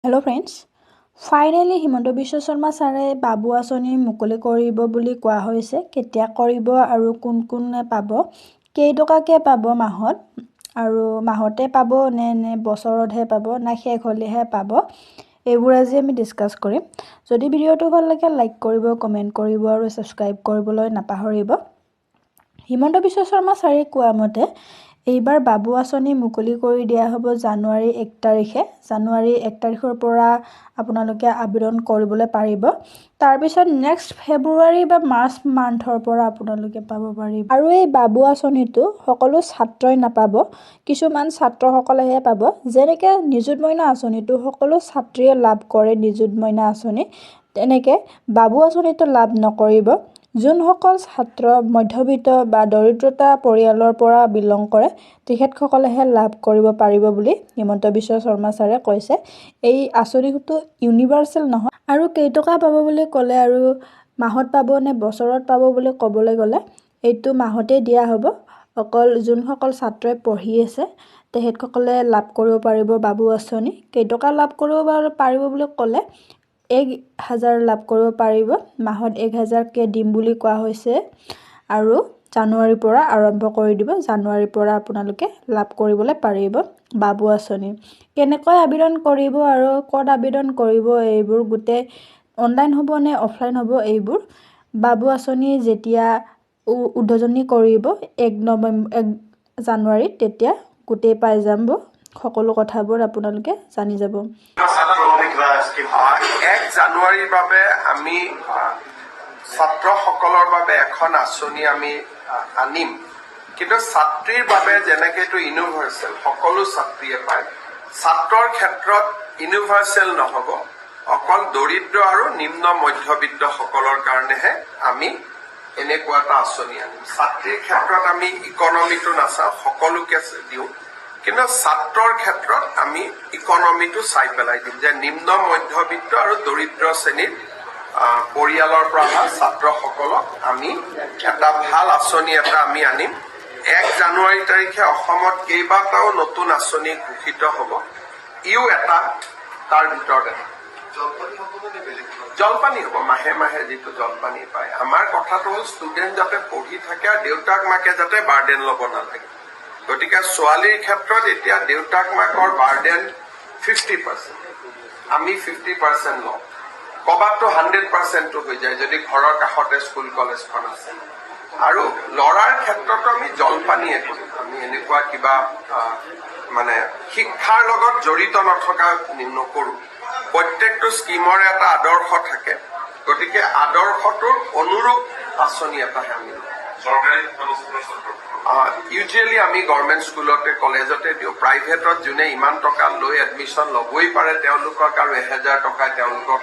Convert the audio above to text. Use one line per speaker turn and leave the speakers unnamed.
Hello' friends, finally Himanta Biswa Sarma ছাৰে বাবু আঁচনি মুকলি কৰিব বুলি কোৱা হৈছে। কেতিয়া কৰিব আৰু কোন কোনে পাব, কেইটকাকৈ পাব মাহত, আৰু মাহতে পাব নে বছৰতহে পাব নে শেষ হ'লেহে পাব, এইবোৰ আজি আমি ডিছকাছ কৰিম। যদি ভিডিঅ'টো ভাল লাগে লাইক কৰিব, কমেণ্ট কৰিব আৰু ছাবস্ক্ৰাইব কৰিবলৈ নাপাহৰিব। হিমন্ত বিশ্ব শৰ্মা ছাৰে কোৱা মতে এইবাৰ বাবু আঁচনি মুকলি কৰি দিয়া হ'ব জানুৱাৰী 1 তাৰিখে। জানুৱাৰী 1 তাৰিখৰ পৰা আপোনালোকে আবেদন কৰিবলৈ পাৰিব। তাৰপিছত নেক্সট ফেব্ৰুৱাৰী বা মাৰ্চ মান্থৰ পৰা আপোনালোকে পাব পাৰিব। আৰু এই বাবু আঁচনিটো সকলো ছাত্ৰই নাপাব, কিছুমান ছাত্ৰসকলেহে পাব। যেনেকৈ নিযুত মইনা আঁচনিটো সকলো ছাত্ৰীয়ে লাভ কৰে, নিযুত মইনা আঁচনি, তেনেকৈ বাবু আঁচনিটো লাভ নকৰিব। যোনসকল ছাত্ৰ মধ্যবিত্ত বা দৰিদ্ৰতা পৰিয়ালৰ পৰা বিলং কৰে তেখেতসকলেহে লাভ কৰিব পাৰিব বুলি হিমন্ত বিশ্ব শৰ্মা ছাৰে কৈছে। এই আঁচনিটো ইউনিভাৰ্চেল নহয়। আৰু কেইটকা পাব বুলি ক'লে আৰু মাহত পাব নে বছৰত পাব বুলি ক'বলৈ গ'লে এইটো মাহতেই দিয়া হ'ব। অকল যোনসকল ছাত্ৰই পঢ়ি আছে তেখেতসকলে লাভ কৰিব পাৰিব বাবু আঁচনি। কেইটকা লাভ কৰিব পাৰিব বুলি ক'লে 1,000 লাভ কৰিব পাৰিব। মাহত 1,000কৈ দিম বুলি কোৱা হৈছে আৰু জানুৱাৰীৰ পৰা আৰম্ভ কৰি দিব। জানুৱাৰীৰ পৰা আপোনালোকে লাভ কৰিবলৈ পাৰিব বাবু আঁচনি। কেনেকৈ আবেদন কৰিব আৰু ক'ত আবেদন কৰিব, এইবোৰ গোটেই অনলাইন হ'ব নে অফলাইন হ'ব, এইবোৰ বাবু আঁচনি যেতিয়া উদ্বোধনী কৰিব 1 জানুৱাৰীত, তেতিয়া গোটেই পাই যাব। সকলো কথাবোৰ আপোনালোকে জানি যাব।
1 জানুৱাৰীৰ বাবে আমি ছাত্ৰসকলৰ বাবে এখন আঁচনি আমি আনিম, কিন্তু ছাত্ৰীৰ বাবে যেনেকৈ এইটো ইউনিভাৰ্চেল, সকলো ছাত্ৰীয়ে পায়, ছাত্ৰৰ ক্ষেত্ৰত ইউনিভাৰ্চেল নহ'ব। অকল দৰিদ্ৰ আৰু নিম্ন মধ্যবিত্তসকলৰ কাৰণেহে আমি এনেকুৱা এটা আঁচনি আনিম। ছাত্ৰীৰ ক্ষেত্ৰত আমি ইকনমিটো নাচাওঁ, সকলোকে দিওঁ, কিন্তু ছাত্ৰৰ ক্ষেত্ৰত আমি ইকনমিটো চাই পেলাই দিম যে নিম্ন মধ্যবিত্ত আৰু দৰিদ্ৰ শ্ৰেণীৰ পৰিয়ালৰ পৰা অহা ছাত্ৰসকলক আমি এটা ভাল আঁচনি এটা আমি আনিম। 1 জানুৱাৰী তাৰিখে অসমত কেইবাটাও নতুন আঁচনি ঘোষিত হ'ব, ইও এটা তাৰ ভিতৰত এটা। জলপানী হ'ব, মাহে মাহে যিটো জলপানী পায়। আমাৰ কথাটো হ'ল ষ্টুডেণ্ট যাতে পঢ়ি থাকে আৰু দেউতাক মাকে যাতে বাৰ্ডেন ল'ব নালাগে। গতিকে ছোৱালীৰ ক্ষেত্ৰত এতিয়া দেউতাক মাকৰ বাৰ্ডেন 50%, আমি 50% লওঁ। ক'ৰবাততো 100%টো হৈ যায় যদি ঘৰৰ কাষতে স্কুল কলেজখন আছে। আৰু ল'ৰাৰ ক্ষেত্ৰতো আমি জলপানীয়ে কৰিম। আমি এনেকুৱা কিবা মানে শিক্ষাৰ লগত জড়িত নথকা নকৰোঁ। প্ৰত্যেকটো স্কিমৰে এটা আদৰ্শ থাকে, গতিকে আদৰ্শটোৰ অনুৰূপ আঁচনি এটাহে আমি লওঁ। ইউজুৱেলি আমি গভৰ্ণমেণ্ট স্কুলতে কলেজতে দিওঁ। প্ৰাইভেটত যোনে ইমান টকা লৈ এডমিশ্যন ল'বই পাৰে তেওঁলোকক আৰু 1,000 টকা তেওঁলোকক